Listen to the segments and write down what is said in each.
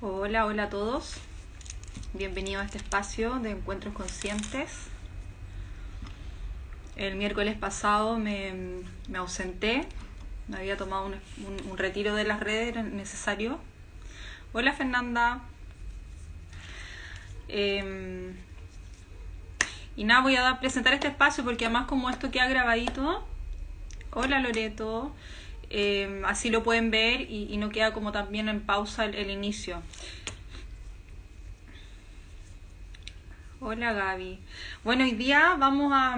Hola, hola a todos. Bienvenidos a este espacio de encuentros conscientes. El miércoles pasado me ausenté, me había tomado un retiro de las redes, era necesario. Hola Fernanda. Y nada, voy a presentar este espacio porque además como esto queda grabadito. Hola Loreto. Así lo pueden ver y no queda como también en pausa el inicio. Hola Gaby. Bueno, hoy día vamos a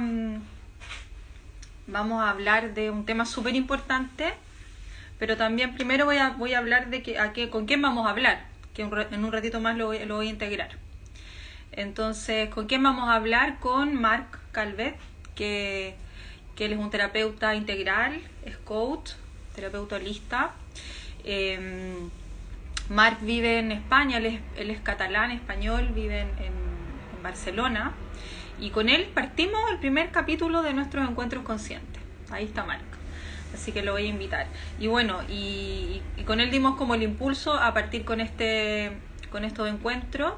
hablar de un tema súper importante, pero también primero voy a hablar de con quién vamos a hablar, que en un ratito más lo voy a integrar. Entonces, ¿con quién vamos a hablar? Con Marc Calvet, que él es un terapeuta integral, es coach, terapeuta holista. Marc vive en España, él es catalán, español, vive en Barcelona, y con él partimos el primer capítulo de nuestros encuentros conscientes. Ahí está Marc, así que lo voy a invitar. Y bueno, y con él dimos como el impulso a partir con estos encuentros.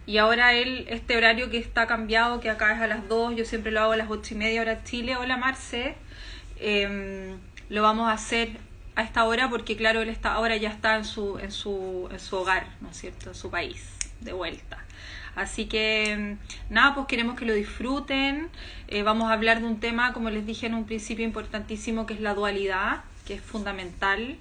Y ahora este horario que está cambiado, que acá es a las 2, yo siempre lo hago a las 8:30 hora Chile. Hola Marce. Lo vamos a hacer a esta hora porque claro, él ahora ya está en su hogar, ¿no es cierto? En su país, de vuelta. Así que nada, pues queremos que lo disfruten. Vamos a hablar de un tema, como les dije en un principio, importantísimo, que es la dualidad, que es fundamental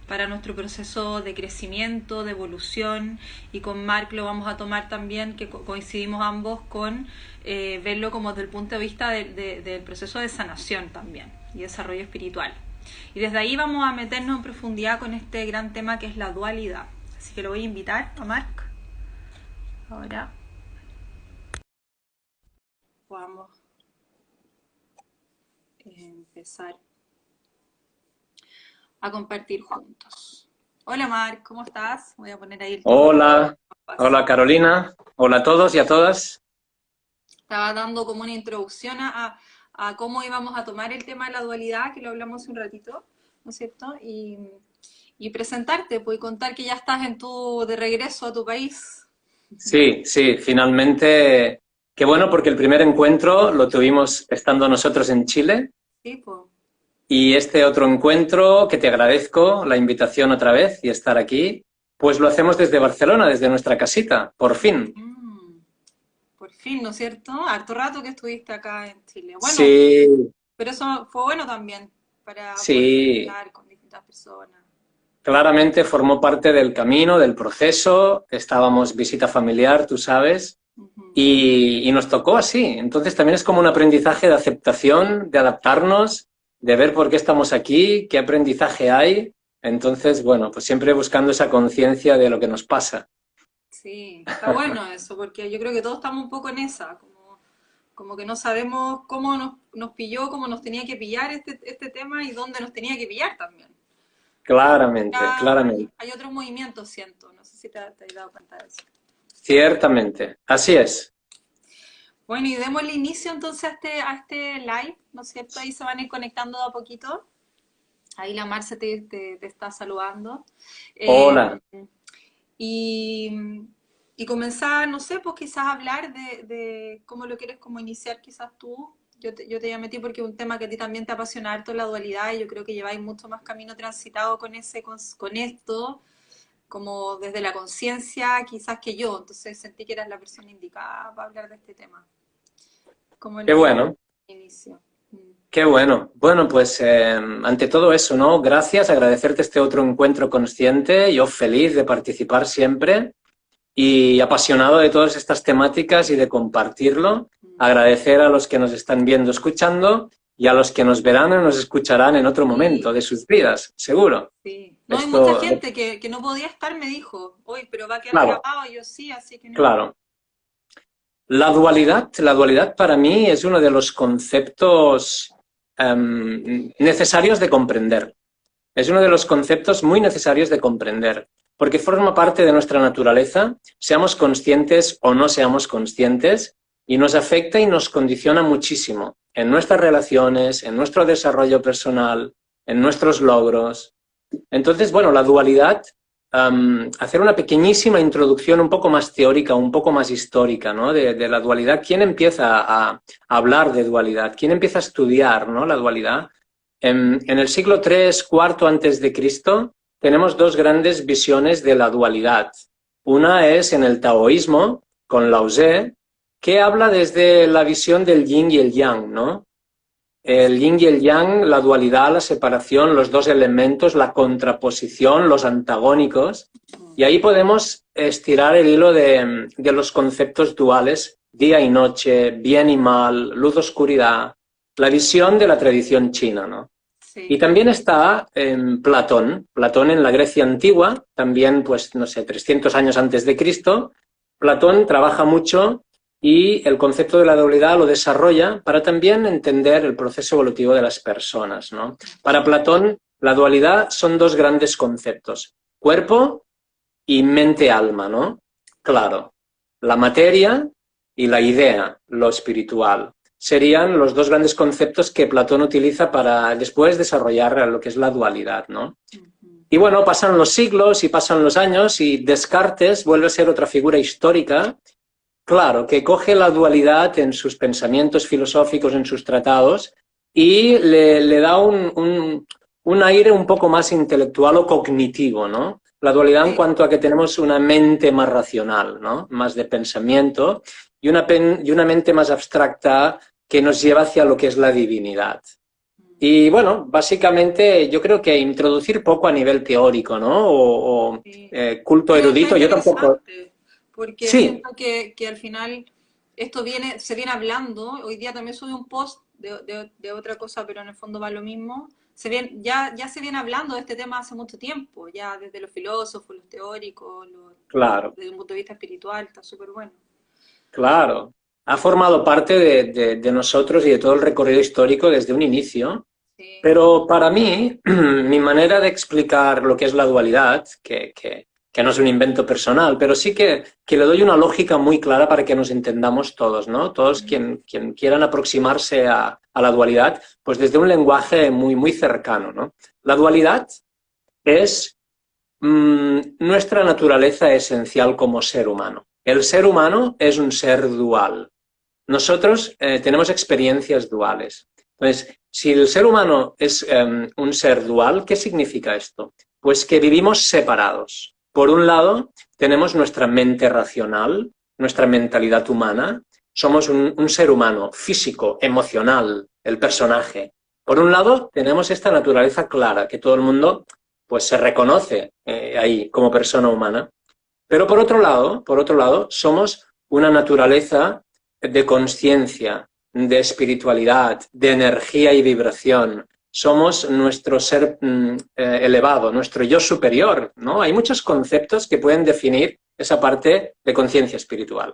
para nuestro proceso de crecimiento, de evolución, y con Marc lo vamos a tomar también, que coincidimos ambos con verlo como desde el punto de vista del proceso de sanación también y desarrollo espiritual. Y desde ahí vamos a meternos en profundidad con este gran tema que es la dualidad. Así que lo voy a invitar a Marc. Ahora vamos a empezar a compartir juntos. Hola Marc, ¿cómo estás? Voy a poner ahí el título. Hola, hola Carolina, hola a todos y a todas. Estaba dando como una introducción a cómo íbamos a tomar el tema de la dualidad, que lo hablamos hace un ratito, ¿no es cierto? Y presentarte, pues, y contar que ya estás de regreso a tu país. Sí, sí, finalmente, qué bueno porque el primer encuentro lo tuvimos estando nosotros en Chile Sí, pues. y este otro encuentro, que te agradezco la invitación otra vez y estar aquí, pues lo hacemos desde Barcelona, desde nuestra casita, por fin. Mm, por fin, ¿no es cierto? Harto rato que estuviste acá en Chile. Bueno, Sí, pero eso fue bueno también para poder sí, conectar con distintas personas. claramente formó parte del camino, del proceso, estábamos visita familiar, tú sabes. Ujú. Y nos tocó así. Entonces también es como un aprendizaje de aceptación, de adaptarnos, de ver por qué estamos aquí, qué aprendizaje hay. Entonces, bueno, pues siempre buscando esa conciencia de lo que nos pasa. Sí, está bueno eso, porque yo creo que todos estamos un poco en esa, como que no sabemos cómo nos pilló, cómo nos tenía que pillar este tema y dónde nos tenía que pillar también. Como que Claramente, ya claramente. hay otros movimientos, siento, no sé si te has dado cuenta de eso. Ciertamente. Así es. Bueno, y démosle inicio entonces a este live, ¿no es cierto? Ahí se van a ir conectando de a poquito. Ahí la Marce te está saludando. Eh, Hola. y, y comenzar, no sé, pues quizás hablar de cómo lo quieres como iniciar quizás tú. Yo te ya metí porque es un tema que a ti también te apasiona harto la dualidad y yo creo que lleváis mucho más camino transitado con esto, como desde la conciencia quizás que yo. Entonces sentí que eras la persona indicada para hablar de este tema. ¿Cómo Qué lo ves bueno. al inicio? Mm. Qué bueno. Bueno, pues ante todo eso, ¿no? Gracias, agradecerte este otro encuentro consciente. Yo feliz de participar siempre y apasionado de todas estas temáticas y de compartirlo. Mm. Agradecer a los que nos están viendo, escuchando y a los que nos verán o nos escucharán en otro momento Sí, de sus vidas, seguro. sí. No, hay mucha Esto, gente que no podía estar, me dijo, hoy, pero va a quedar claro, grabado, y yo sí, así que no importa. claro. La dualidad para mí es uno de los conceptos necesarios de comprender. Es uno de los conceptos muy necesarios de comprender, porque forma parte de nuestra naturaleza, seamos conscientes o no seamos conscientes, y nos afecta y nos condiciona muchísimo en nuestras relaciones, en nuestro desarrollo personal, en nuestros logros. Entonces, bueno, la dualidad hacer una pequeñísima introducción un poco más teórica, un poco más histórica, ¿no? de la dualidad. ¿Quién empieza a hablar de dualidad? ¿Quién empieza a estudiar, ¿no? la dualidad? En el siglo III, IV antes de Cristo, tenemos dos grandes visiones de la dualidad. Una es en el taoísmo, con Lao Tse, que habla desde la visión del yin y el yang, ¿no? El yin y el yang, la dualidad, la separación, los dos elementos, la contraposición, los antagónicos. Y ahí podemos estirar el hilo de los conceptos duales, día y noche, bien y mal, luz-oscuridad, la visión de la tradición china, ¿no? Sí. Y también está Platón. Platón en la Grecia antigua, también, pues, no sé, 300 años antes de Cristo. Platón trabaja mucho y el concepto de la dualidad lo desarrolla para también entender el proceso evolutivo de las personas, ¿no? Para Platón, la dualidad son dos grandes conceptos, cuerpo y mente-alma, ¿no? Claro, la materia y la idea, lo espiritual. Serían los dos grandes conceptos que Platón utiliza para después desarrollar lo que es la dualidad, ¿no? Y bueno, pasan los siglos y pasan los años y Descartes vuelve a ser otra figura histórica, claro, que coge la dualidad en sus pensamientos filosóficos, en sus tratados, y le da un aire un poco más intelectual o cognitivo, ¿no? La dualidad en cuanto a que tenemos una mente más racional, ¿no? Más de pensamiento, y una mente más abstracta que nos lleva hacia lo que es la divinidad. Y bueno, básicamente yo creo que introducir poco a nivel teórico, ¿no? Sí. Culto erudito, yo tampoco... Porque Sí, siento que al final esto se viene hablando. Hoy día también subí un post de otra cosa, pero en el fondo va lo mismo. Ya se viene hablando de este tema hace mucho tiempo, ya desde los filósofos, los teóricos, claro, desde un punto de vista espiritual, está súper bueno. claro. Ha formado parte de nosotros y de todo el recorrido histórico desde un inicio. Sí, Pero para mí, mi manera de explicar lo que es la dualidad, que no es un invento personal, pero sí que le doy una lógica muy clara para que nos entendamos todos, ¿no? Todos quien quieran aproximarse a la dualidad, pues desde un lenguaje muy, muy cercano, ¿no? La dualidad es nuestra naturaleza esencial como ser humano. El ser humano es un ser dual. Nosotros tenemos experiencias duales. Entonces, si el ser humano es un ser dual, ¿qué significa esto? Pues que vivimos separados. Por un lado, tenemos nuestra mente racional, nuestra mentalidad humana. Somos un ser humano físico, emocional, el personaje. Por un lado, tenemos esta naturaleza clara, que todo el mundo pues, se reconoce ahí como persona humana. Pero por otro lado, somos una naturaleza de conciencia, de espiritualidad, de energía y vibración. Somos nuestro ser elevado, nuestro yo superior, ¿no? Hay muchos conceptos que pueden definir esa parte de conciencia espiritual.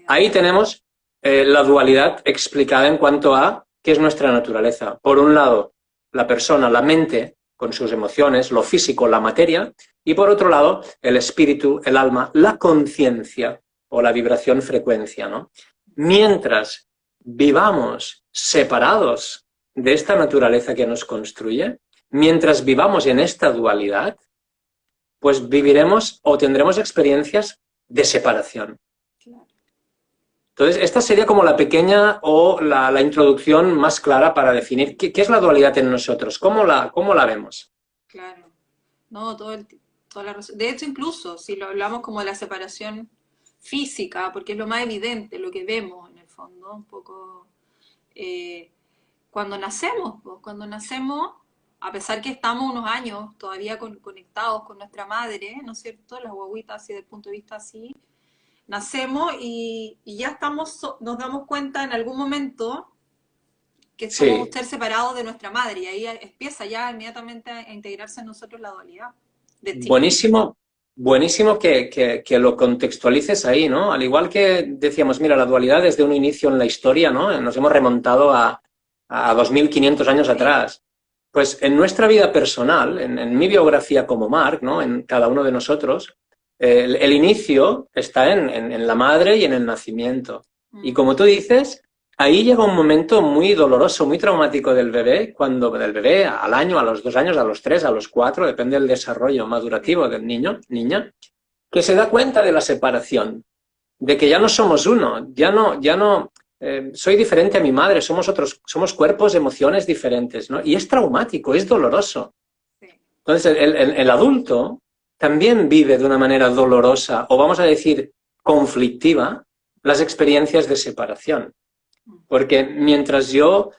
Ahí tenemos la dualidad explicada en cuanto a qué es nuestra naturaleza. Por un lado, la persona, la mente, con sus emociones, lo físico, la materia, y por otro lado, el espíritu, el alma, la conciencia o la vibración frecuencia, ¿no? Mientras vivamos separados de esta naturaleza que nos construye, mientras vivamos en esta dualidad, pues viviremos o tendremos experiencias de separación. Entonces, esta sería como la pequeña o la introducción más clara para definir qué es la dualidad en nosotros, cómo la vemos. Claro. No, toda la razón. De hecho, incluso si lo hablamos como de la separación física, porque es lo más evidente, lo que vemos en el fondo, un poco cuando nacemos, pues, a pesar que estamos unos años todavía conectados con nuestra madre, ¿no es cierto? Las guaguitas, así desde el punto de vista así, nacemos y ya nos damos cuenta en algún momento que somos un ser separado de nuestra madre, y ahí empieza ya inmediatamente a integrarse en nosotros la dualidad. Buenísimo, buenísimo que lo contextualices ahí, ¿no? Al igual que decíamos, mira, la dualidad desde un inicio en la historia, ¿no? Nos hemos remontado a 2500 años atrás. Pues en nuestra vida personal, en mi biografía como Marc, ¿no? En cada uno de nosotros, el inicio está en la madre y en el nacimiento. Y como tú dices, ahí llega un momento muy doloroso, muy traumático del bebé, cuando del bebé al año, a los 2 años, a los 3, a los 4, depende del desarrollo madurativo del niño, niña, que se da cuenta de la separación, de que ya no somos uno, soy diferente a mi madre, somos otros, somos cuerpos, emociones diferentes, ¿no? Y es traumático, es doloroso. Sí. Entonces, el adulto también vive de una manera dolorosa, o vamos a decir, conflictiva, las experiencias de separación. Porque mientras yo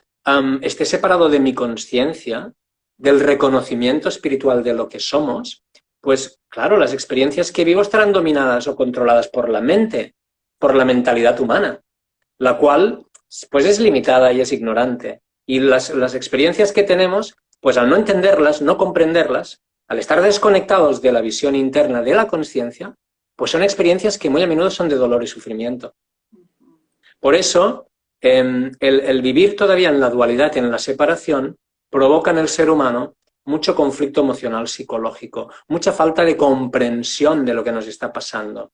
esté separado de mi conciencia, del reconocimiento espiritual de lo que somos, pues claro, las experiencias que vivo estarán dominadas o controladas por la mente, por la mentalidad humana, la cual pues es limitada y es ignorante. Y las experiencias que tenemos, pues al no entenderlas, no comprenderlas, al estar desconectados de la visión interna de la conciencia, pues son experiencias que muy a menudo son de dolor y sufrimiento. Por eso, el vivir todavía en la dualidad, en la separación, provoca en el ser humano mucho conflicto emocional psicológico, mucha falta de comprensión de lo que nos está pasando.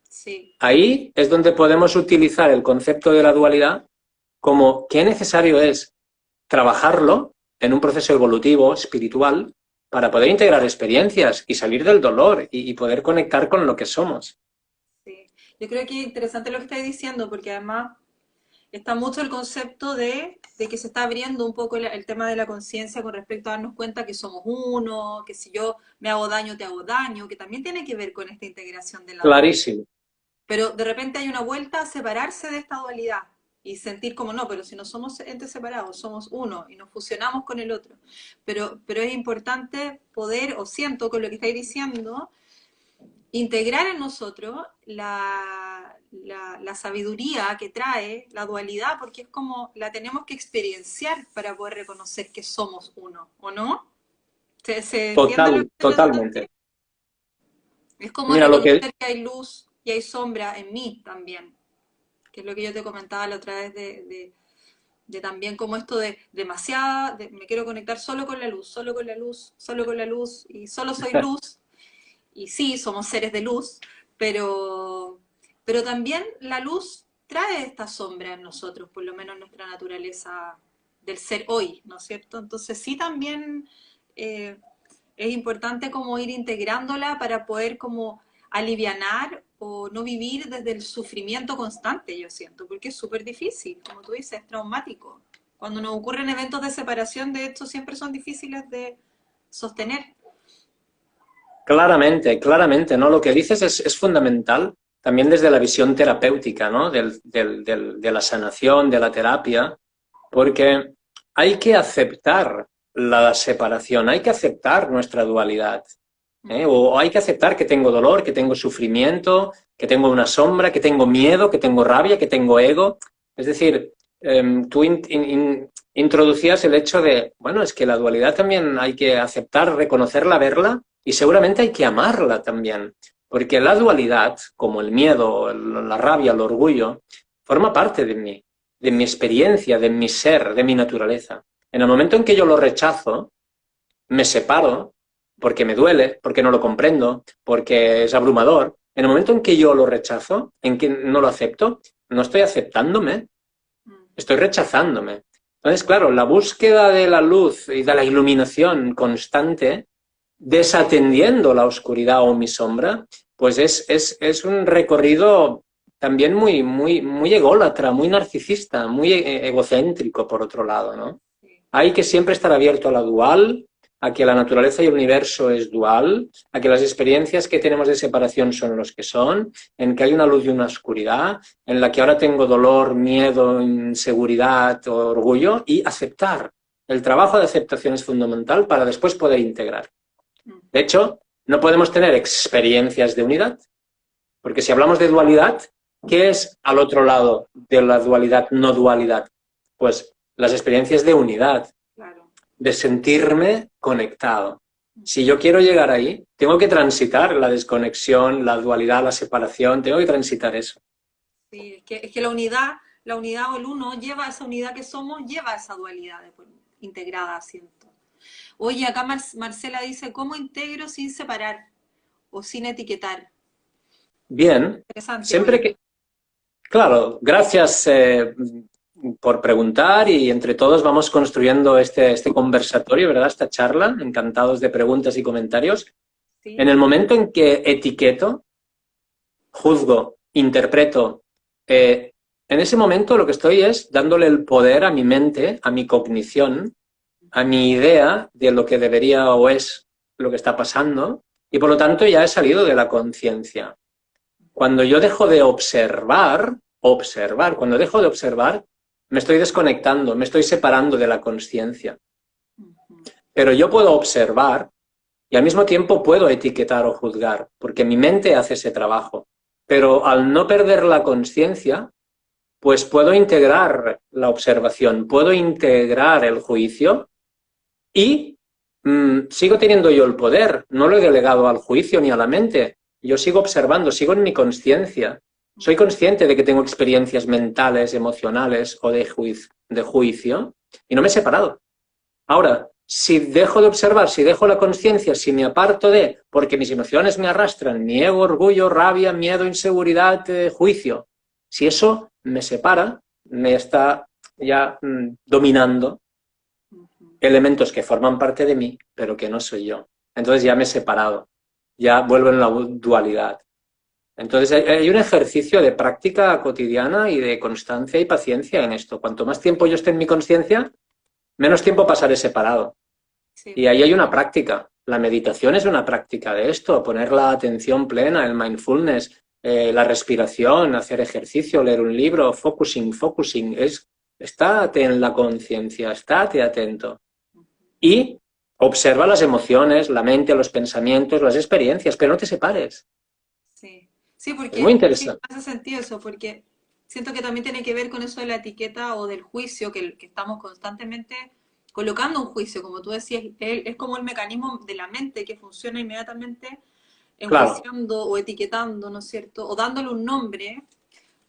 Sí. Ahí es donde podemos utilizar el concepto de la dualidad como qué necesario es trabajarlo en un proceso evolutivo, espiritual, para poder integrar experiencias y salir del dolor y poder conectar con lo que somos. Sí. Yo creo que es interesante lo que estáis diciendo, porque además está mucho el concepto de que se está abriendo un poco el tema de la conciencia con respecto a darnos cuenta que somos uno, que si yo me hago daño, te hago daño, que también tiene que ver con esta integración de la dualidad. Clarísimo. Pero de repente hay una vuelta a separarse de esta dualidad y sentir como no, pero si no somos entes separados, somos uno y nos fusionamos con el otro. Pero es importante poder, o siento con lo que estáis diciendo, integrar en nosotros la sabiduría que trae la dualidad, porque es como la tenemos que experienciar para poder reconocer que somos uno, ¿o no? ¿Se entiende lo que quiero Totalmente. decir? Es como Mira, lo que reconocer que hay luz y hay sombra en mí también, que es lo que yo te comentaba la otra vez de también como esto de demasiada, me quiero conectar solo con la luz, solo con la luz, solo con la luz, y solo soy luz, y sí, somos seres de luz, pero, pero también la luz trae esta sombra en nosotros, por lo menos en nuestra naturaleza del ser hoy, ¿no es cierto? Entonces sí también eh, es importante como ir integrándola para poder como alivianar o no vivir desde el sufrimiento constante, yo siento, porque es súper difícil, como tú dices, es traumático. Cuando nos ocurren eventos de separación, de hecho, siempre son difíciles de sostener. claramente, claramente, ¿no? Lo que dices es fundamental también desde la visión terapéutica, ¿no? De la sanación, de la terapia, porque hay que aceptar la separación, hay que aceptar nuestra dualidad, ¿eh? O hay que aceptar que tengo dolor, que tengo sufrimiento, que tengo una sombra, que tengo miedo, que tengo rabia, que tengo ego. Es decir, tú introducías el hecho de, bueno, es que la dualidad también hay que aceptar, reconocerla, verla y seguramente hay que amarla también. Porque la dualidad, como el miedo, la rabia, el orgullo, forma parte de mi experiencia, de mi ser, de mi naturaleza. En el momento en que yo lo rechazo, me separo, porque me duele, porque no lo comprendo, porque es abrumador. En el momento en que yo lo rechazo, en que no lo acepto, no estoy aceptándome, estoy rechazándome. Entonces, claro, la búsqueda de la luz y de la iluminación constante, desatendiendo la oscuridad o mi sombra, pues es un recorrido también muy ególatra, muy narcisista, muy egocéntrico, por otro lado, ¿no? Hay que siempre estar abierto a la dual, a que la naturaleza y el universo es dual, a que las experiencias que tenemos de separación son los que son, en que hay una luz y una oscuridad, en la que ahora tengo dolor, miedo, inseguridad, orgullo, y aceptar. El trabajo de aceptación es fundamental para después poder integrar. De hecho, no podemos tener experiencias de unidad, porque si hablamos de dualidad, ¿qué es al otro lado de la dualidad, no dualidad? Pues las experiencias de unidad, Claro. de sentirme conectado. Si yo quiero llegar ahí, tengo que transitar la desconexión, la dualidad, la separación, tengo que transitar eso. Sí, es que la unidad o el uno lleva a esa unidad que somos, lleva a esa dualidad después, integrada, siento. Oye, acá Marcela dice, ¿cómo integro sin separar o sin etiquetar? Bien, Interesante siempre igual. que, Claro, gracias por preguntar y entre todos vamos construyendo este conversatorio, ¿verdad? Esta charla, encantados de preguntas y comentarios. En Sí. el momento en que etiqueto, juzgo, interpreto, en ese momento lo que estoy es dándole el poder a mi mente, a mi cognición, a mi idea de lo que debería o es lo que está pasando, y por lo tanto ya he salido de la conciencia. Cuando yo dejo de cuando dejo de observar, me estoy desconectando, me estoy separando de la conciencia. Ujú. Pero yo puedo observar y al mismo tiempo puedo etiquetar o juzgar, porque mi mente hace ese trabajo. Pero al no perder la conciencia, pues puedo integrar la observación, puedo integrar el juicio y sigo teniendo yo el poder, no lo he delegado al juicio ni a la mente. Yo sigo observando, sigo en mi conciencia. Soy consciente de que tengo experiencias mentales, emocionales o de juicio y no me he separado. Ahora, si dejo de observar, si dejo la conciencia, si me aparto de, porque mis emociones me arrastran, mi ego, orgullo, rabia, miedo, inseguridad, juicio, si eso me separa, me está ya dominando Ujú. elementos que forman parte de mí, pero que no soy yo. Entonces ya me he separado, ya vuelvo en la dualidad. Entonces hay un ejercicio de práctica cotidiana y de constancia y paciencia en esto. Cuanto más tiempo yo esté en mi conciencia, menos tiempo pasaré separado. Sí. Y ahí hay una práctica. La meditación es una práctica de esto, poner la atención plena, el mindfulness, la respiración, hacer ejercicio, leer un libro, focusing, estate en la conciencia, estate atento. Y observa las emociones, la mente, los pensamientos, las experiencias, pero no te separes. Sí, sí, Es muy porque sí, interesante. hace sentido eso, porque siento que también tiene que ver con eso de la etiqueta o del juicio, que estamos constantemente colocando un juicio, como tú decías, es como el mecanismo de la mente que funciona inmediatamente Claro, enjuiciando o etiquetando, ¿no es cierto? O dándole un nombre,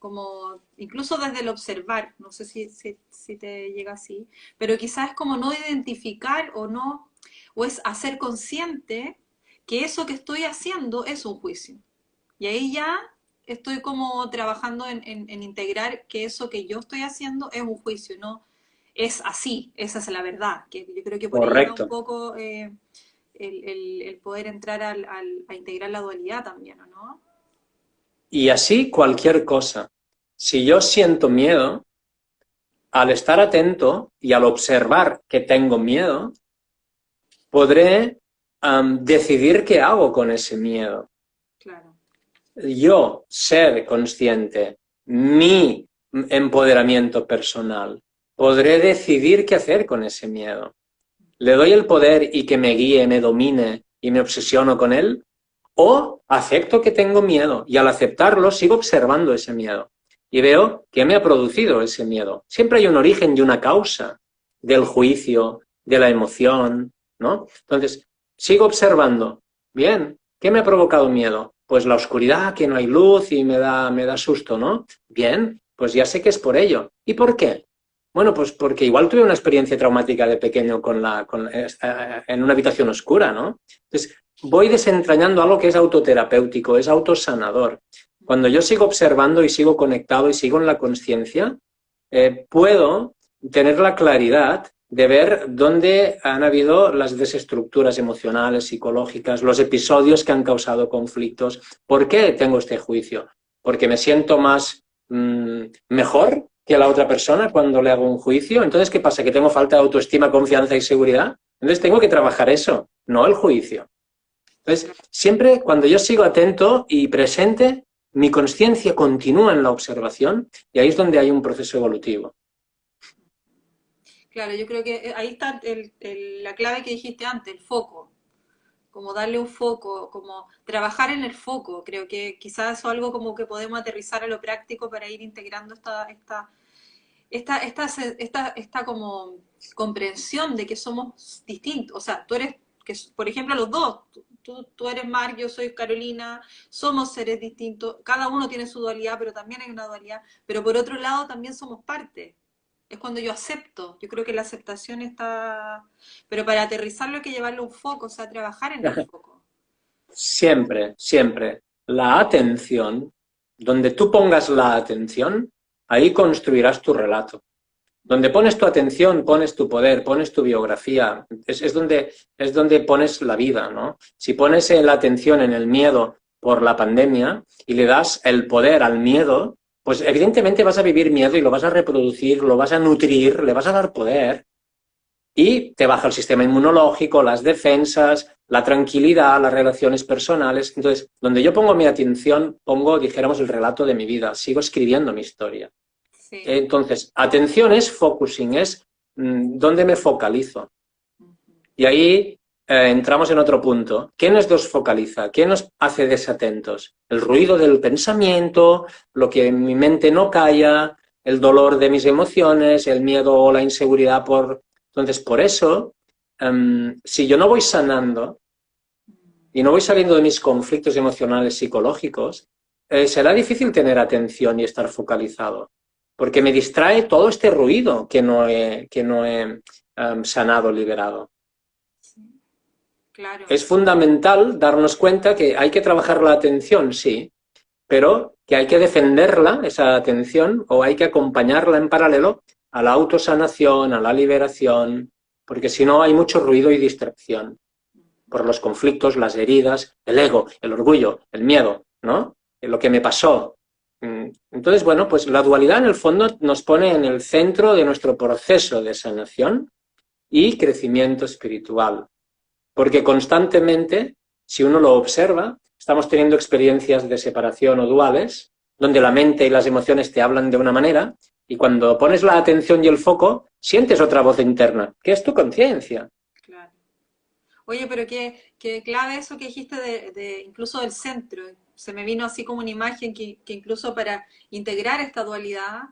como incluso desde el observar, no sé si te llega así, pero quizás es como no identificar o no, o es hacer consciente que eso que estoy haciendo es un juicio. Y ahí ya estoy como trabajando en integrar que eso que yo estoy haciendo es un juicio, no es así, esa es la verdad, que yo creo que por ahí va un correcto. poco el poder entrar a integrar la dualidad también, ¿o no? Y así cualquier cosa. Si yo siento miedo, al estar atento y al observar que tengo miedo, podré decidir qué hago con ese miedo. Claro. Yo ser consciente, mi empoderamiento personal, podré decidir qué hacer con ese miedo. ¿Le doy el poder y que me guíe, me domine y me obsesiono con él? ¿O acepto que tengo miedo y al aceptarlo sigo observando ese miedo y veo qué me ha producido ese miedo? Siempre hay un origen y una causa del juicio, de la emoción, ¿no? Entonces, sigo observando. Bien, ¿qué me ha provocado miedo? Pues la oscuridad, que no hay luz y me da susto, ¿no? Bien, pues ya sé que es por ello. ¿Y por qué? Bueno, pues porque igual tuve una experiencia traumática de pequeño en una habitación oscura, ¿no? Entonces, voy desentrañando algo que es autoterapéutico, es autosanador. Cuando yo sigo observando y sigo conectado y sigo en la conciencia, puedo tener la claridad de ver dónde han habido las desestructuras emocionales, psicológicas, los episodios que han causado conflictos. ¿Por qué tengo este juicio? ¿Porque me siento más mejor que la otra persona cuando le hago un juicio? Entonces, ¿qué pasa? ¿Que tengo falta de autoestima, confianza y seguridad? Entonces tengo que trabajar eso, no el juicio. Entonces, siempre cuando yo sigo atento y presente, mi conciencia continúa en la observación y ahí es donde hay un proceso evolutivo. Claro, yo creo que ahí está la clave que dijiste antes, el foco, como darle un foco, como trabajar en el foco. Creo que quizás eso es algo como que podemos aterrizar a lo práctico para ir integrando esta como comprensión de que somos distintos. O sea, tú eres, que, por ejemplo, los dos, tú eres Mark, yo soy Carolina, somos seres distintos, cada uno tiene su dualidad, pero también hay una dualidad, pero por otro lado también somos parte. Es cuando yo acepto, yo creo que la aceptación está, pero para aterrizarlo hay que llevarlo a un foco, o sea, trabajar en el foco. Siempre, siempre. La atención, Donde tú pongas la atención, ahí construirás tu relato. Donde pones tu atención, pones tu poder, pones tu biografía, es donde pones la vida, ¿no? Si pones la atención en el miedo por la pandemia y le das el poder al miedo, pues evidentemente vas a vivir miedo y lo vas a reproducir, lo vas a nutrir, le vas a dar poder y te baja el sistema inmunológico, las defensas, la tranquilidad, las relaciones personales. Entonces, donde yo pongo mi atención, pongo, dijéramos, el relato de mi vida, sigo escribiendo mi historia. Sí. Entonces, atención es focusing, es dónde me focalizo. Y ahí entramos en otro punto. ¿Qué nos desfocaliza? ¿Qué nos hace desatentos? El ruido del pensamiento, lo que mi mente no calla, el dolor de mis emociones, el miedo o la inseguridad por... Entonces, por eso, si yo no voy sanando y no voy saliendo de mis conflictos emocionales psicológicos, será difícil tener atención y estar focalizado. Porque me distrae todo este ruido que no he sanado, liberado. Sí, claro. Es fundamental darnos cuenta que hay que trabajar la atención, sí, pero que hay que defenderla, esa atención, o hay que acompañarla en paralelo a la autosanación, a la liberación, porque si no hay mucho ruido y distracción por los conflictos, las heridas, el ego, el orgullo, el miedo, ¿no? Lo que me pasó. Entonces, bueno, pues la dualidad en el fondo nos pone en el centro de nuestro proceso de sanación y crecimiento espiritual. Porque constantemente, si uno lo observa, estamos teniendo experiencias de separación o duales, donde la mente y las emociones te hablan de una manera, y cuando pones la atención y el foco, sientes otra voz interna, que es tu conciencia. Claro. Oye, pero qué clave eso que dijiste de incluso del centro. Se me vino así como una imagen que incluso para integrar esta dualidad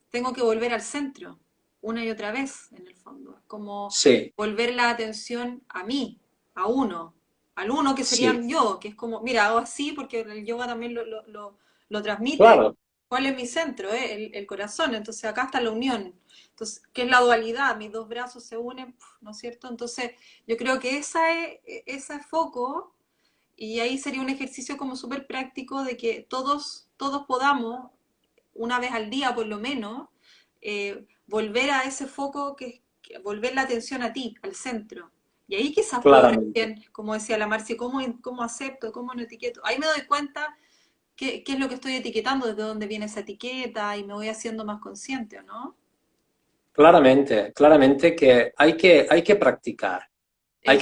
tengo que volver al centro una y otra vez, en el fondo. Como Sí, volver la atención a mí, a uno, al uno que sería sí, yo, que es como, mira, hago así porque el yoga también lo transmite. claro, ¿Cuál es mi centro? El corazón. Entonces acá está la unión. Entonces, ¿qué es la dualidad? Mis dos brazos se unen, ¿no es cierto? Entonces, yo creo que ese foco, y ahí sería un ejercicio como súper práctico de que todos podamos, una vez al día por lo menos, volver a ese foco, volver la atención a ti, al centro. Y ahí quizás puedo claramente. recién, como decía la Marcia, cómo acepto, cómo no etiqueto. Ahí me doy cuenta qué es lo que estoy etiquetando, desde dónde viene esa etiqueta y me voy haciendo más consciente, ¿o no? Claramente, claramente que hay que practicar, Eso, hay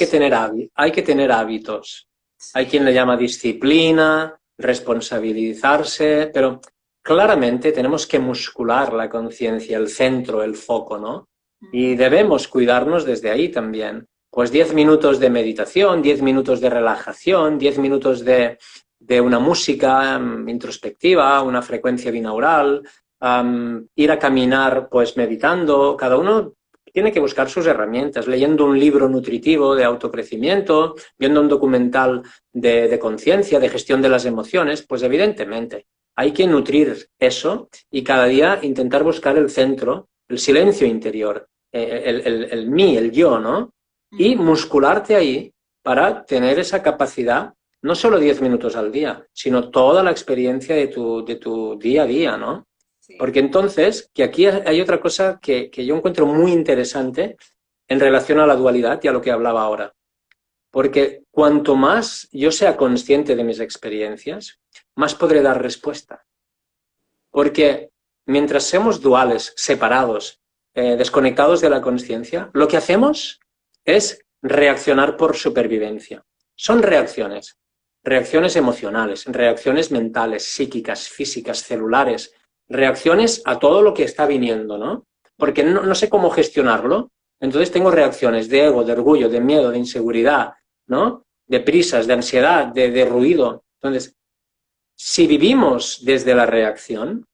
que tener hábitos. Hay quien sí. le llama disciplina, responsabilizarse, pero claramente tenemos que muscular la conciencia, el centro, el foco, ¿no? Y Mm, debemos cuidarnos desde ahí también. Pues 10 minutos de meditación, 10 minutos de relajación, 10 minutos de una música introspectiva, una frecuencia binaural, ir a caminar pues meditando, cada uno tiene que buscar sus herramientas, leyendo un libro nutritivo de autocrecimiento, viendo un documental de conciencia, de gestión de las emociones, pues evidentemente hay que nutrir eso y cada día intentar buscar el centro, el silencio interior, el mí, el yo, ¿no? Y mm, muscularte ahí para tener esa capacidad, no solo 10 minutos al día, sino toda la experiencia de tu día a día, ¿no? sí. Porque entonces, que aquí hay otra cosa que yo encuentro muy interesante en relación a la dualidad y a lo que hablaba ahora. Porque cuanto más yo sea consciente de mis experiencias, más podré dar respuesta. Porque mientras seamos duales, separados, desconectados de la conciencia, lo que hacemos es reaccionar por supervivencia. Son reacciones, reacciones emocionales, reacciones mentales, psíquicas, físicas, celulares, reacciones a todo lo que está viniendo, ¿no? Porque no sé cómo gestionarlo, entonces tengo reacciones de ego, de orgullo, de miedo, de inseguridad, ¿no? De prisas, de ansiedad, de ruido. Entonces, si vivimos desde la reacción,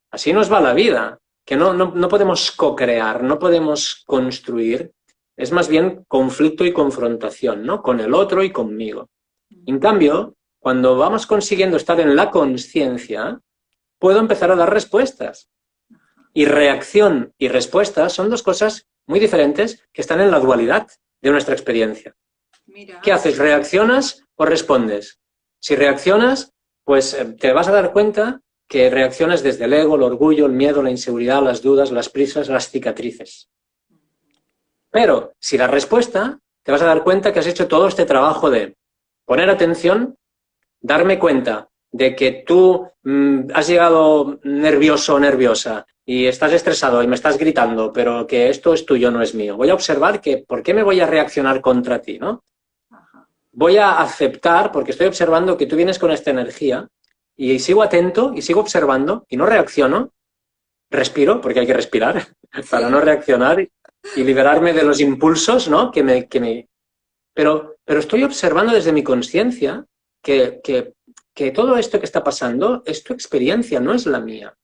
así nos va la vida, que no podemos co-crear, no podemos construir, es más bien conflicto y confrontación, ¿no? Con el otro y conmigo. En Mm, cambio, cuando vamos consiguiendo estar en la conciencia, puedo empezar a dar respuestas. Y reacción y respuesta son dos cosas muy diferentes que están en la dualidad de nuestra experiencia. ¿Qué mira, haces? ¿Reaccionas o respondes? Si reaccionas, pues te vas a dar cuenta que reaccionas desde el ego, el orgullo, el miedo, la inseguridad, las dudas, las prisas, las cicatrices. Pero si la respuesta, te vas a dar cuenta que has hecho todo este trabajo de poner atención, darme cuenta de que tú has llegado nervioso o nerviosa y estás estresado y me estás gritando, pero que esto es tuyo, no es mío. Voy a observar que, ¿por qué me voy a reaccionar contra ti, no? Voy a aceptar, porque estoy observando que tú vienes con esta energía y sigo atento y sigo observando y no reacciono, respiro, porque hay que respirar para no reaccionar y liberarme de los impulsos, ¿no? Pero estoy observando desde mi conciencia que todo esto que está pasando es tu experiencia, no es la mía.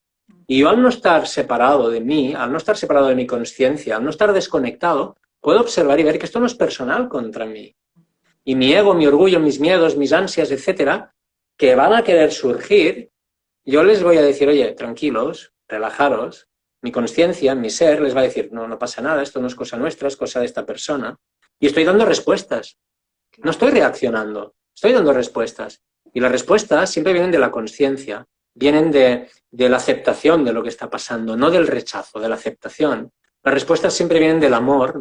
Y yo al no estar separado de mí, al no estar separado de mi conciencia, al no estar desconectado, puedo observar y ver que esto no es personal contra mí. Y mi ego, mi orgullo, mis miedos, mis ansias, etcétera, que van a querer surgir, yo les voy a decir, oye, tranquilos, relajaros. Mi conciencia, mi ser, les va a decir, no, no pasa nada, esto no es cosa nuestra, es cosa de esta persona. Y estoy dando respuestas. No estoy reaccionando, estoy dando respuestas. Y las respuestas siempre vienen de la conciencia, vienen de la aceptación de lo que está pasando, no del rechazo, de la aceptación. Las respuestas siempre vienen del amor,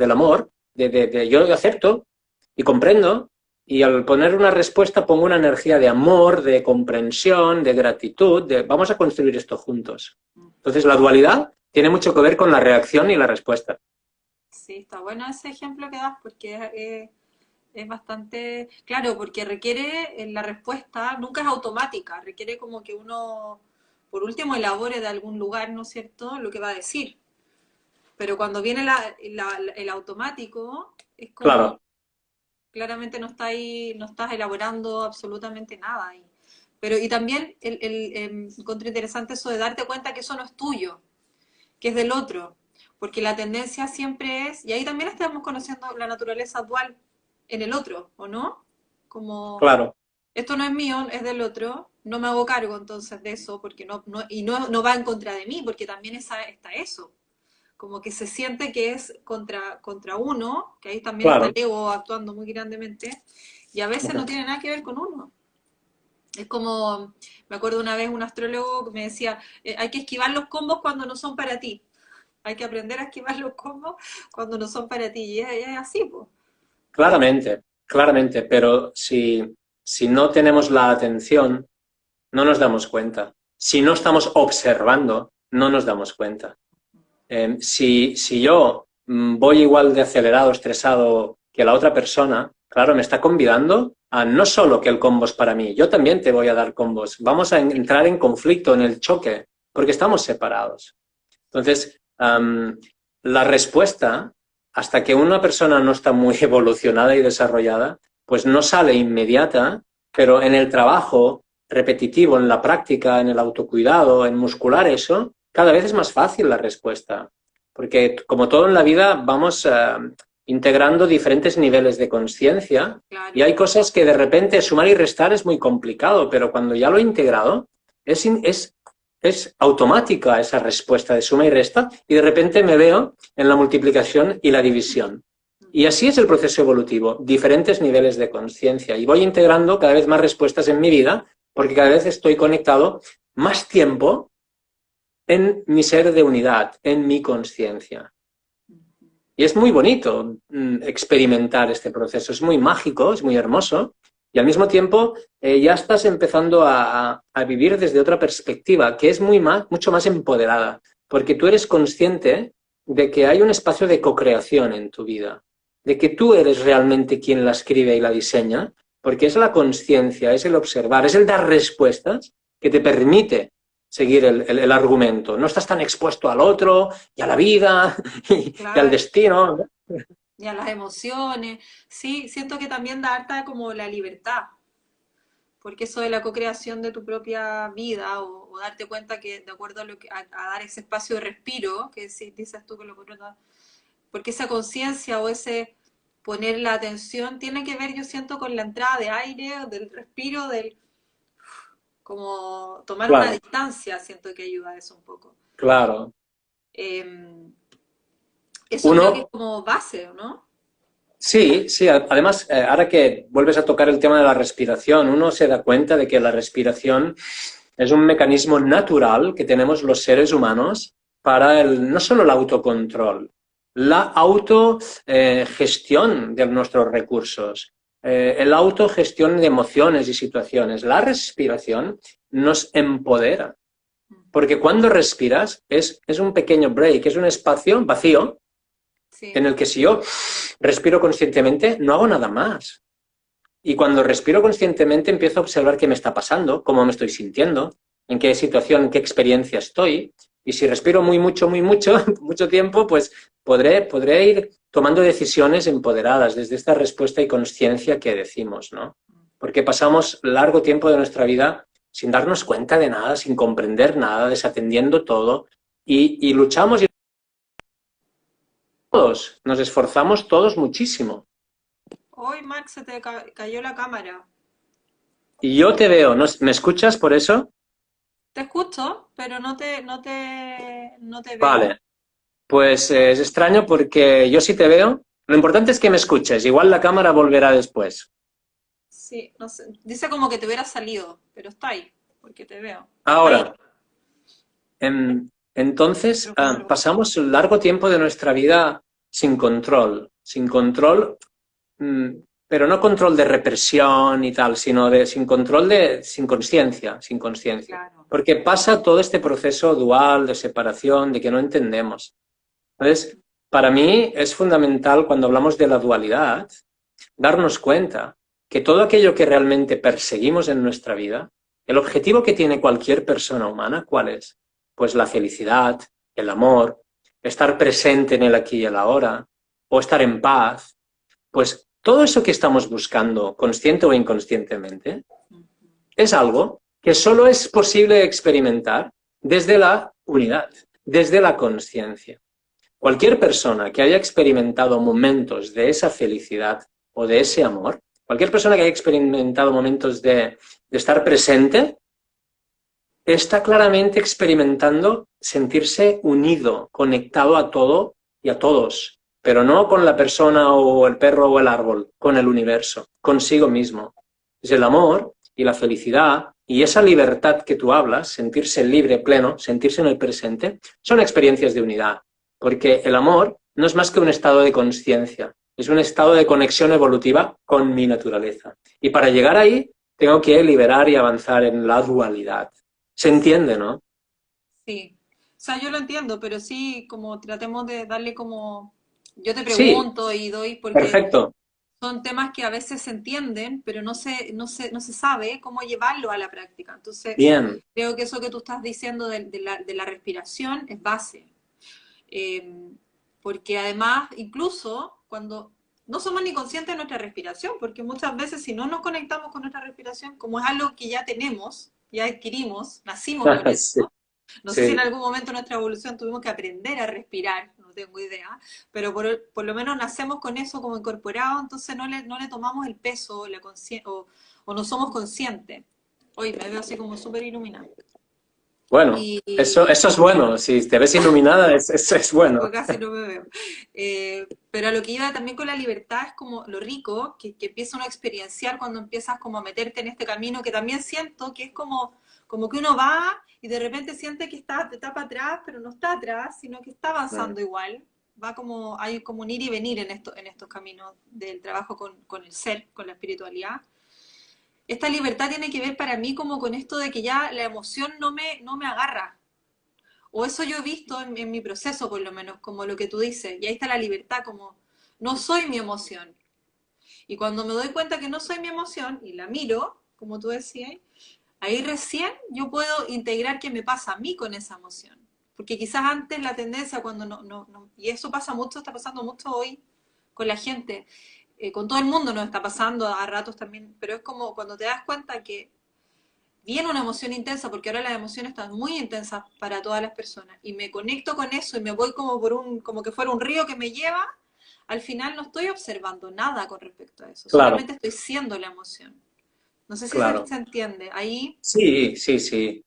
de yo acepto y comprendo, y al poner una respuesta pongo una energía de amor, de comprensión, de gratitud, de vamos a construir esto juntos. Entonces la dualidad tiene mucho que ver con la reacción y la respuesta. Sí, está bueno ese ejemplo que das porque es bastante claro, porque requiere la respuesta, nunca es automática, requiere como que uno, por último, elabore de algún lugar, ¿no es cierto?, lo que va a decir. Pero cuando viene el automático, es como, Claro, claramente no está ahí, no estás elaborando absolutamente nada ahí. Pero y también encontré interesante eso de darte cuenta que eso no es tuyo, que es del otro, porque la tendencia siempre es, y ahí también estamos conociendo la naturaleza dual en el otro, ¿o no? Como, claro, esto no es mío, es del otro, no me hago cargo entonces de eso, porque no va en contra de mí, porque también está eso, como que se siente que es contra uno, que ahí también está el claro. ego actuando muy grandemente, y a veces no tiene nada que ver con uno. Es como, me acuerdo una vez un astrólogo que me decía, hay que esquivar los combos cuando no son para ti. Hay que aprender a esquivar los combos cuando no son para ti. Y es así, pues. Claramente, claramente, pero si no tenemos la atención, no nos damos cuenta. Si no estamos observando, no nos damos cuenta. Si yo voy igual de acelerado, estresado que la otra persona, claro, me está convidando a no solo que el combo es para mí, yo también te voy a dar combos. Vamos a entrar en conflicto, en el choque, porque estamos separados. Entonces, la respuesta, hasta que una persona no está muy evolucionada y desarrollada, pues no sale inmediata, pero en el trabajo repetitivo, en la práctica, en el autocuidado, en muscular eso, cada vez es más fácil la respuesta. Porque como todo en la vida, vamos integrando diferentes niveles de conciencia y Claro, hay cosas que de repente sumar y restar es muy complicado, pero cuando ya lo he integrado, es automática esa respuesta de suma y resta y de repente me veo en la multiplicación y la división. Y así es el proceso evolutivo, diferentes niveles de conciencia. Y voy integrando cada vez más respuestas en mi vida porque cada vez estoy conectado más tiempo en mi ser de unidad, en mi conciencia. Y es muy bonito experimentar este proceso, es muy mágico, es muy hermoso, y al mismo tiempo ya estás empezando a vivir desde otra perspectiva, que es mucho más empoderada, porque tú eres consciente de que hay un espacio de co-creación en tu vida, de que tú eres realmente quien la escribe y la diseña, porque es la conciencia, es el observar, es el dar respuestas que te permite seguir el argumento. No estás tan expuesto al otro y a la vida y al claro. destino. Y a las emociones. Sí, siento que también da harta como la libertad. Porque eso de la co-creación de tu propia vida o darte cuenta que de acuerdo a, a dar ese espacio de respiro, que si dices tú que lo contratas, porque esa conciencia o ese poner la atención tiene que ver, yo siento, con la entrada de aire, del respiro, del como tomar una Claro, distancia, siento que ayuda a eso un poco. claro. Eh, eso creo que es Uno, como base, ¿no? Sí, sí, además, ahora que vuelves a tocar el tema de la respiración, uno se da cuenta de que la respiración es un mecanismo natural que tenemos los seres humanos para no solo el autocontrol, la autogestión de nuestros recursos, la autogestión de emociones y situaciones. La respiración nos empodera, porque cuando respiras es un pequeño break, es un espacio vacío Sí, en el que si yo respiro conscientemente no hago nada más. Y cuando respiro conscientemente empiezo a observar qué me está pasando, cómo me estoy sintiendo, en qué situación, en qué experiencia estoy. Y si respiro muy mucho, mucho tiempo, pues podré ir tomando decisiones empoderadas desde esta respuesta y conciencia que decimos, ¿no? Porque pasamos largo tiempo de nuestra vida sin darnos cuenta de nada, sin comprender nada, desatendiendo todo, y luchamos y todos, nos esforzamos todos muchísimo. hoy Max se te cayó la cámara. Y yo te veo, ¿no? ¿Me escuchas por eso? Te escucho, pero no te veo. Vale, pues es extraño porque yo sí te veo. Lo importante es que me escuches, igual la cámara volverá después. Sí, no sé. Dice como que te hubiera salido, pero está ahí, porque te veo. Ahí, Ahora, entonces micrófono. pasamos un largo tiempo de nuestra vida sin control, mm, pero no control de represión y tal, sino sin control sin conciencia, sin conciencia. Claro. Porque pasa todo este proceso dual de separación, de que no entendemos. Entonces, para mí es fundamental cuando hablamos de la dualidad, darnos cuenta que todo aquello que realmente perseguimos en nuestra vida, el objetivo que tiene cualquier persona humana, ¿cuál es? Pues la felicidad, el amor, estar presente en el aquí y el ahora, o estar en paz. Pues todo eso que estamos buscando, consciente o inconscientemente, es algo que solo es posible experimentar desde la unidad, desde la conciencia. Cualquier persona que haya experimentado momentos de esa felicidad o de ese amor, cualquier persona que haya experimentado momentos de estar presente, está claramente experimentando sentirse unido, conectado a todo y a todos, pero no con la persona o el perro o el árbol, con el universo, consigo mismo. Es el amor y la felicidad y esa libertad que tú hablas, sentirse libre, pleno, sentirse en el presente, son experiencias de unidad, porque el amor no es más que un estado de conciencia, es un estado de conexión evolutiva con mi naturaleza. Y para llegar ahí, tengo que liberar y avanzar en la dualidad. Se entiende, ¿no? Sí. O sea, yo lo entiendo, pero sí, como tratemos de darle como... Yo te Sí, pregunto y doy, porque perfecto. son temas que a veces se entienden, pero no se sabe cómo llevarlo a la práctica. Entonces, Bien. creo que eso que tú estás diciendo de la respiración es base. Eh, Porque además, incluso cuando no somos ni conscientes de nuestra respiración, porque muchas veces si no nos conectamos con nuestra respiración, como es algo que ya tenemos, ya adquirimos, nacimos con eso, Sí, no sé si en sí, algún momento de nuestra evolución tuvimos que aprender a respirar, no tengo idea, pero por lo menos nacemos con eso como incorporado, entonces no le tomamos el peso o no somos conscientes. Hoy me veo así como súper iluminada. bueno, eso, Y, eso es bueno. Si te ves iluminada, es bueno. o casi no me veo. Pero a lo que iba también con la libertad es como lo rico que empieza uno a experienciar cuando empiezas como a meterte en este camino, que también siento que es como que uno va y de repente siente que está para atrás, pero no está atrás, sino que está avanzando igual. Va como, hay como un ir y venir en estos caminos del trabajo con el ser, con la espiritualidad. Esta libertad tiene que ver para mí como con esto de que ya la emoción no me agarra, o eso yo he visto en mi proceso, por lo menos, como lo que tú dices. Y ahí está la libertad, como no soy mi emoción. Y cuando me doy cuenta que no soy mi emoción y la miro, como tú decías, ahí recién yo puedo integrar qué me pasa a mí con esa emoción. Porque quizás antes la tendencia cuando no, y eso pasa mucho, está pasando mucho hoy con la gente, con todo el mundo nos está pasando a ratos también, pero es como cuando te das cuenta que viene una emoción intensa, porque ahora las emociones están muy intensas para todas las personas, y me conecto con eso y me voy como que fuera un río que me lleva, al final no estoy observando nada con respecto a eso, Claro, solamente estoy siendo la emoción. No sé si se, claro. se entiende. Ahí, Sí, sí, sí.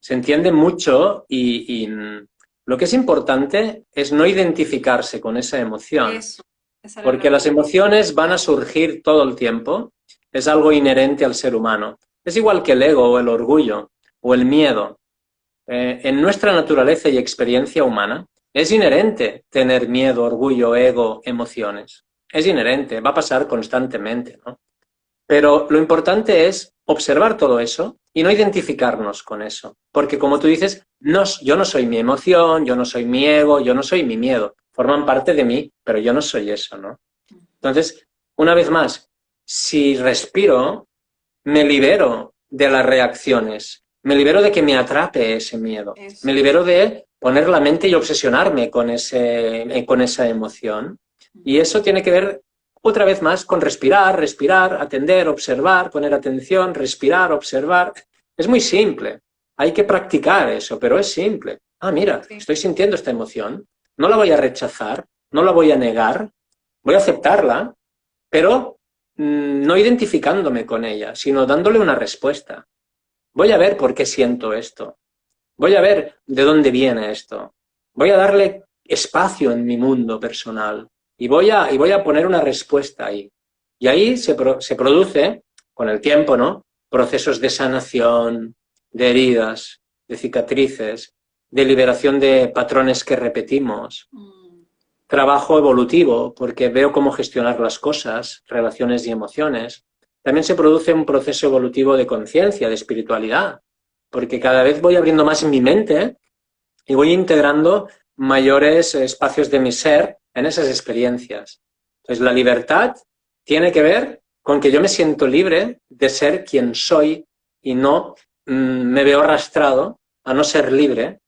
Se entiende mucho lo que es importante es no identificarse con esa emoción. eso, Esa era porque la las pregunta. emociones van a surgir todo el tiempo, es algo inherente al ser humano. Es igual que el ego o el orgullo o el miedo. En nuestra naturaleza y experiencia humana es inherente tener miedo, orgullo, ego, emociones. Es inherente, va a pasar constantemente, ¿no? Pero lo importante es observar todo eso y no identificarnos con eso. Porque como tú dices, no, yo no soy mi emoción, yo no soy mi ego, yo no soy mi miedo. Forman parte de mí, pero yo no soy eso, ¿no? Entonces, una vez más, si respiro, me libero de las reacciones, me libero de que me atrape ese miedo, me Eso. libero de poner la mente y obsesionarme con esa emoción. Y eso tiene que ver, otra vez más, con respirar, respirar, atender, observar, poner atención, respirar, observar. Es muy simple. Hay que practicar eso, pero es simple. Ah, mira, Sí. estoy sintiendo esta emoción, no la voy a rechazar, no la voy a negar, voy a aceptarla, pero no identificándome con ella, sino dándole una respuesta. Voy a ver por qué siento esto. Voy a ver de dónde viene esto. Voy a darle espacio en mi mundo personal y voy a poner una respuesta ahí. Y ahí se produce, con el tiempo, ¿no? Procesos de sanación, de heridas, de cicatrices, de liberación de patrones que repetimos, Mm, trabajo evolutivo, porque veo cómo gestionar las cosas, relaciones y emociones. También se produce un proceso evolutivo de conciencia, de espiritualidad, porque cada vez voy abriendo más mi mente y voy integrando mayores espacios de mi ser en esas experiencias. Entonces, la libertad tiene que ver con que yo me siento libre de ser quien soy y no me veo arrastrado a no ser libre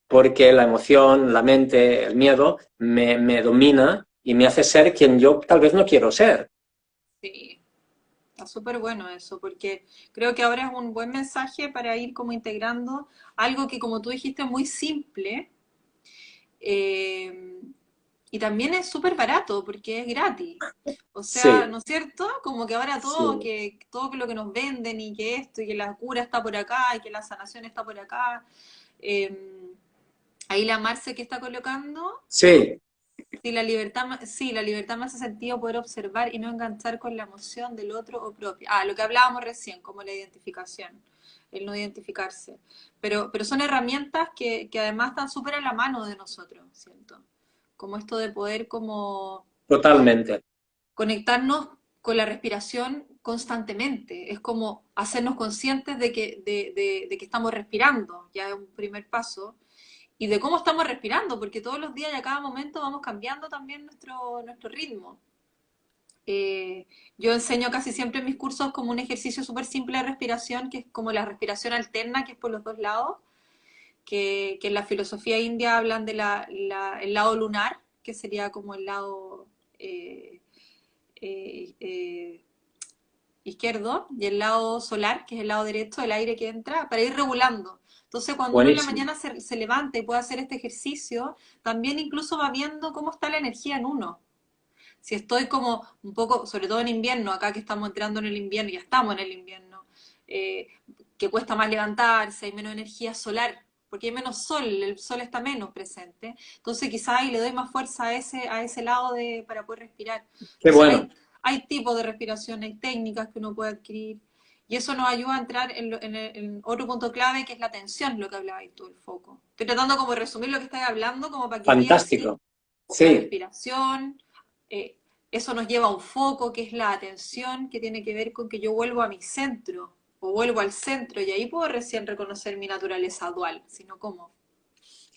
porque la emoción, la mente, el miedo me domina y me hace ser quien yo tal vez no quiero ser. sí, está súper bueno eso, porque creo que ahora es un buen mensaje para ir como integrando algo que, como tú dijiste, es muy simple. eh, y también es súper barato porque es gratis. O sea, Sí, ¿no es cierto? Como que ahora todo, sí, que todo lo que nos venden y que esto, y que la cura está por acá, y que la sanación está por acá. eh, Ahí la Marce que está colocando, sí, sí, la libertad me hace sentido poder observar y no enganchar con la emoción del otro o propia. Ah, lo que hablábamos recién, como la identificación, el no identificarse. Pero son herramientas que además están súper a la mano de nosotros, siento. Como esto de poder como totalmente. conectarnos con la respiración constantemente. Es como hacernos conscientes de que estamos respirando, ya es un primer paso, y de cómo estamos respirando, porque todos los días y a cada momento vamos cambiando también nuestro ritmo. Eh, yo enseño casi siempre en mis cursos como un ejercicio súper simple de respiración, que es como la respiración alterna, que es por los dos lados, que en la filosofía india hablan de el lado lunar, que sería como el lado eh, eh, eh, izquierdo, y el lado solar, que es el lado derecho, el aire que entra, para ir regulando. Entonces, cuando uno en la Buenísimo. mañana se levanta y puede hacer este ejercicio, también incluso va viendo cómo está la energía en uno. Si estoy como un poco, sobre todo en invierno, acá que estamos entrando en el invierno, ya estamos en el invierno, eh, que cuesta más levantarse, hay menos energía solar, porque hay menos sol, el sol está menos presente. Entonces quizás ahí le doy más fuerza a ese lado para poder respirar. Qué Entonces bueno, hay tipos de respiración, hay técnicas que uno puede adquirir. Y eso nos ayuda a entrar en otro punto clave que es la atención, lo que hablabas tú, el foco. Estoy tratando como de resumir lo que estás hablando, como para que quede así, fantástico. la Sí, respiración, eh, eso nos lleva a un foco que es la atención, que tiene que ver con que yo vuelvo a mi centro o vuelvo al centro y ahí puedo recién reconocer mi naturaleza dual, sino cómo.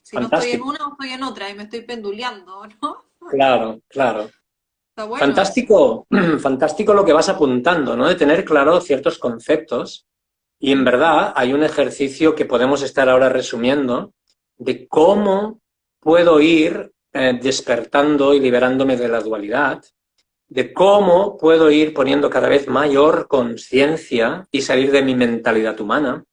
Si no estoy en fantástico. una o estoy en otra y me estoy penduleando, ¿no? Claro, claro. Está bueno eso. Fantástico, fantástico lo que vas apuntando, ¿no? De tener claro ciertos conceptos. Y en verdad hay un ejercicio que podemos estar ahora resumiendo de cómo puedo ir despertando y liberándome de la dualidad, de cómo puedo ir poniendo cada vez mayor conciencia y salir de mi mentalidad humana,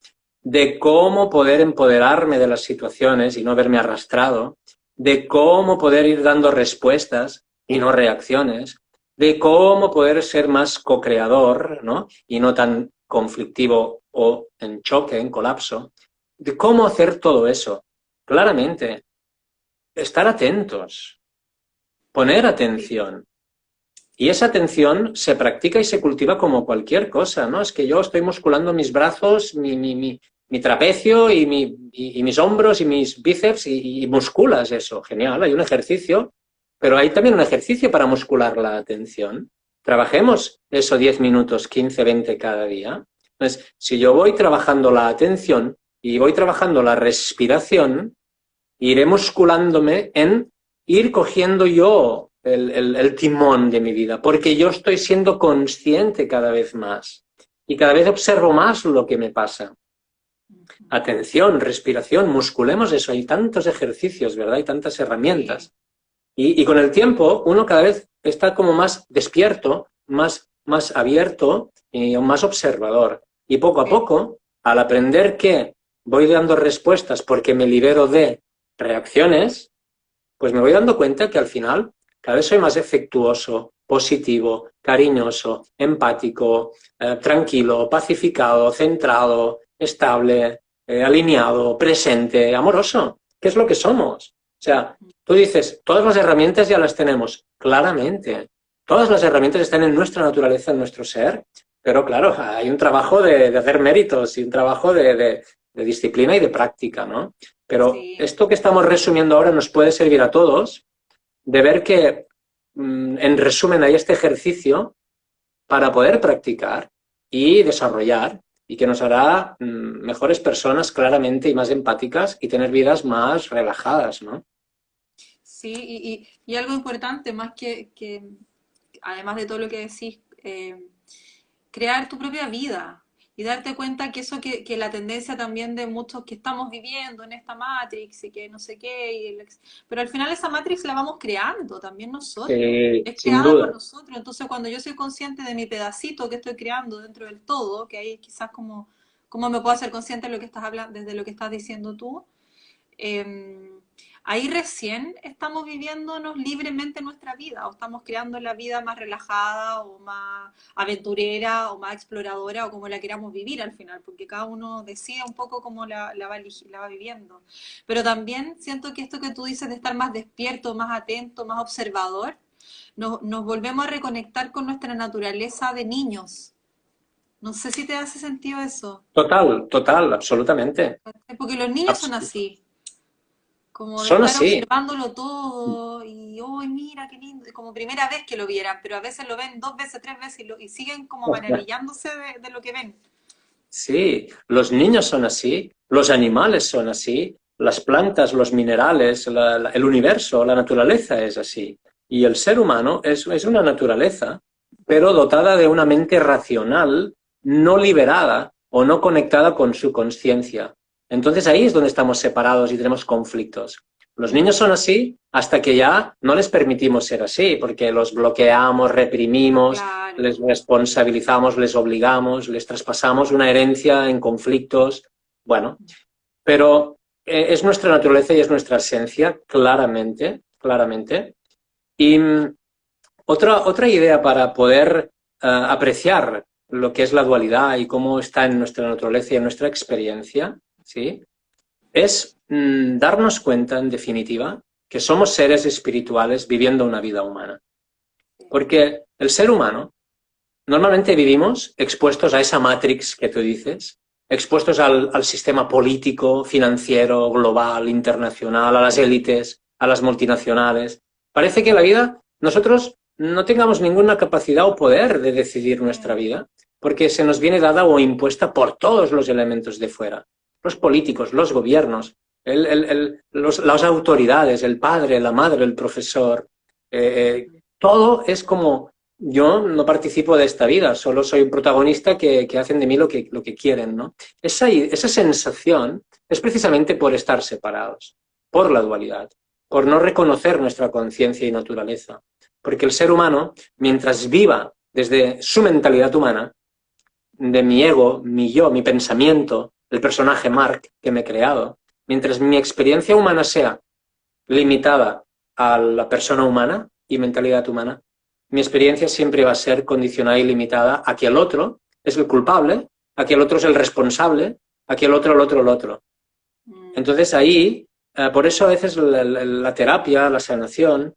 de cómo poder empoderarme de las situaciones y no verme arrastrado, de cómo poder ir dando respuestas y no reacciones, de cómo poder ser más co-creador, ¿no? Y no tan conflictivo o en choque, en colapso, de cómo hacer todo eso. Claramente, estar atentos, poner Sí, atención. Y esa atención se practica y se cultiva como cualquier cosa, ¿no? Es que yo estoy musculando mis brazos, mi trapecio y mis hombros y mis bíceps y musculas eso. Genial, hay un ejercicio, pero hay también un ejercicio para muscular la atención. Trabajemos eso 10 minutos, 15, 20 cada día. Entonces, si yo voy trabajando la atención y voy trabajando la respiración, iré musculándome en ir cogiendo yo el timón de mi vida, porque yo estoy siendo consciente cada vez más y cada vez observo más lo que me pasa. Atención, respiración, musculemos eso, hay tantos ejercicios, ¿verdad? Hay tantas herramientas. Y con el tiempo uno cada vez está como más despierto, más abierto y más observador. Y poco a poco, al aprender que voy dando respuestas porque me libero de reacciones, pues me voy dando cuenta que al final cada vez soy más afectuoso, positivo, cariñoso, empático, tranquilo, pacificado, centrado, estable, alineado, presente, amoroso. ¿Qué es lo que somos? O sea, tú dices, todas las herramientas ya las tenemos, claramente. Todas las herramientas están en nuestra naturaleza, en nuestro ser, pero claro, hay un trabajo de hacer méritos y un trabajo de disciplina y de práctica, ¿no? Pero esto que estamos resumiendo ahora nos puede servir a todos de ver que, en resumen, hay este ejercicio para poder practicar y desarrollar y que nos hará mejores personas claramente y más empáticas y tener vidas más relajadas, ¿no? Sí, y algo importante, más que, además de todo lo que decís, crear tu propia vida y darte cuenta que eso que la tendencia también de muchos que estamos viviendo en esta Matrix y que no sé qué, pero al final esa Matrix la vamos creando también nosotros, es Sin creada por duda. nosotros, entonces cuando yo soy consciente de mi pedacito que estoy creando dentro del todo, que ahí quizás como me puedo hacer consciente de lo que estás hablando, desde lo que estás diciendo tú, eh, ahí recién estamos viviéndonos libremente nuestra vida, o estamos creando la vida más relajada, o más aventurera, o más exploradora, o como la queramos vivir al final, porque cada uno decide un poco cómo la va viviendo. Pero también siento que esto que tú dices de estar más despierto, más atento, más observador, nos volvemos a reconectar con nuestra naturaleza de niños. No sé si te hace sentido eso. Total, total, absolutamente. Porque los niños son así. Como de Son estar así. observándolo todo y, ¡ay, mira qué lindo! Como primera vez que lo vieran, pero a veces lo ven 2 veces, 3 veces y siguen como maravillándose de lo que ven. Sí, los niños son así, los animales son así, las plantas, los minerales, el universo, la naturaleza es así. Y el ser humano es una naturaleza, pero dotada de una mente racional, no liberada o no conectada con su conciencia. Entonces ahí es donde estamos separados y tenemos conflictos. Los niños son así hasta que ya no les permitimos ser así, porque los bloqueamos, reprimimos, Claro. les responsabilizamos, les obligamos, les traspasamos una herencia en conflictos. Bueno, pero es nuestra naturaleza y es nuestra esencia, claramente, claramente. Y otra idea para poder apreciar lo que es la dualidad y cómo está en nuestra naturaleza y en nuestra experiencia, ¿sí? Es darnos cuenta, en definitiva, que somos seres espirituales viviendo una vida humana. Porque el ser humano, normalmente vivimos expuestos a esa matrix que tú dices, expuestos al sistema político, financiero, global, internacional, a las élites, a las multinacionales. Parece que la vida, nosotros no tengamos ninguna capacidad o poder de decidir nuestra vida, porque se nos viene dada o impuesta por todos los elementos de fuera. Los políticos, los gobiernos, las autoridades, el padre, la madre, el profesor. Todo es como, yo no participo de esta vida, solo soy un protagonista que hacen de mí lo que quieren, ¿no? Esa sensación es precisamente por estar separados, por la dualidad, por no reconocer nuestra conciencia y naturaleza. Porque el ser humano, mientras viva desde su mentalidad humana, de mi ego, mi yo, mi pensamiento, el personaje Mark que me he creado, mientras mi experiencia humana sea limitada a la persona humana y mentalidad humana, mi experiencia siempre va a ser condicionada y limitada a que el otro es el culpable, a que el otro es el responsable, a que el otro. Entonces ahí, por eso a veces la terapia, la sanación,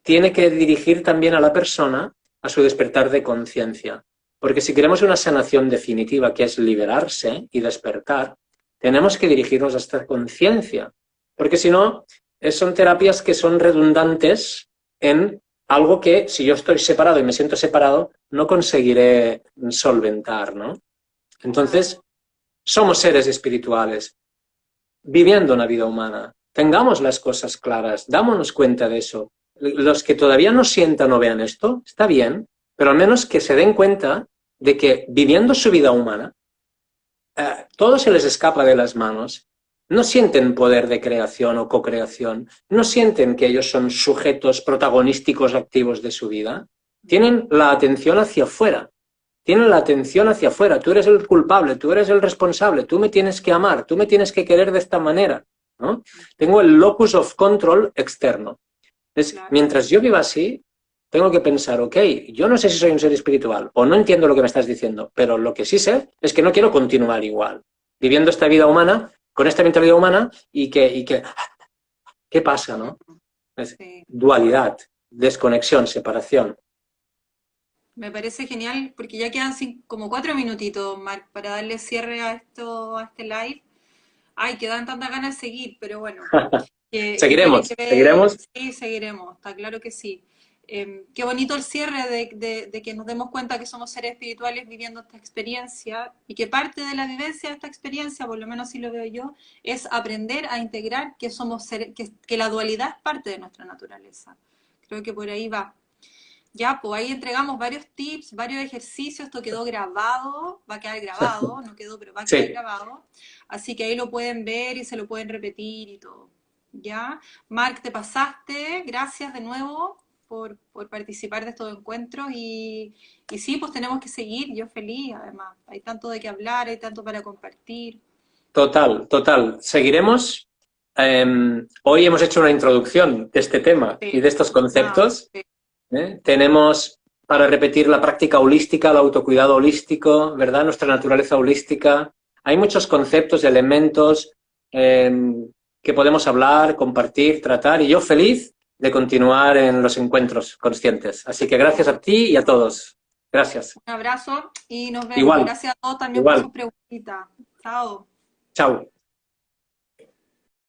tiene que dirigir también a la persona a su despertar de conciencia. Porque si queremos una sanación definitiva, que es liberarse y despertar, tenemos que dirigirnos a esta conciencia. Porque si no, son terapias que son redundantes en algo que, si yo estoy separado y me siento separado, no conseguiré solventar, ¿no? Entonces, somos seres espirituales, viviendo una vida humana. Tengamos las cosas claras, dámonos cuenta de eso. Los que todavía no sientan o vean esto, está bien, pero al menos que se den cuenta de que viviendo su vida humana, todo se les escapa de las manos, no sienten poder de creación o co-creación, no sienten que ellos son sujetos protagonísticos activos de su vida, tienen la atención hacia afuera, tienen la atención hacia afuera, tú eres el culpable, tú eres el responsable, tú me tienes que amar, tú me tienes que querer de esta manera, ¿no? Tengo el locus of control externo. Entonces, mientras yo viva así, tengo que pensar, ok, yo no sé si soy un ser espiritual o no entiendo lo que me estás diciendo, pero lo que sí sé es que no quiero continuar igual, viviendo esta vida humana, con esta mentalidad humana ¿qué pasa, no? Es dualidad, desconexión, separación. Me parece genial, porque ya quedan como 4 minutitos, Marc, para darle cierre a esto, a este live. Ay, que dan tantas ganas de seguir, pero bueno. Seguiremos, seguiremos. Sí, seguiremos, está claro que sí. Qué bonito el cierre de que nos demos cuenta que somos seres espirituales viviendo esta experiencia y que parte de la vivencia de esta experiencia, por lo menos así lo veo yo, es aprender a integrar que somos que la dualidad es parte de nuestra naturaleza. Creo que por ahí va. Ya, pues ahí entregamos varios tips, varios ejercicios, esto quedó grabado, va a quedar grabado, no quedó, pero va a quedar grabado. Así que ahí lo pueden ver y se lo pueden repetir y todo. ¿Ya? Marc, te pasaste, gracias de nuevo por participar de estos encuentros y sí, pues tenemos que seguir, yo feliz además, hay tanto de qué hablar, hay tanto para compartir. Total, total. Seguiremos. Hoy hemos hecho una introducción de este tema y de estos conceptos. Tenemos para repetir la práctica holística, el autocuidado holístico, ¿verdad? Nuestra naturaleza holística. Hay muchos conceptos, elementos que podemos hablar, compartir, tratar, y yo feliz de continuar en los encuentros conscientes. Así que gracias a ti y a todos. Gracias. Un abrazo y nos vemos. Igual. Gracias a todos también Igual. por sus preguntitas. Chao. Chao.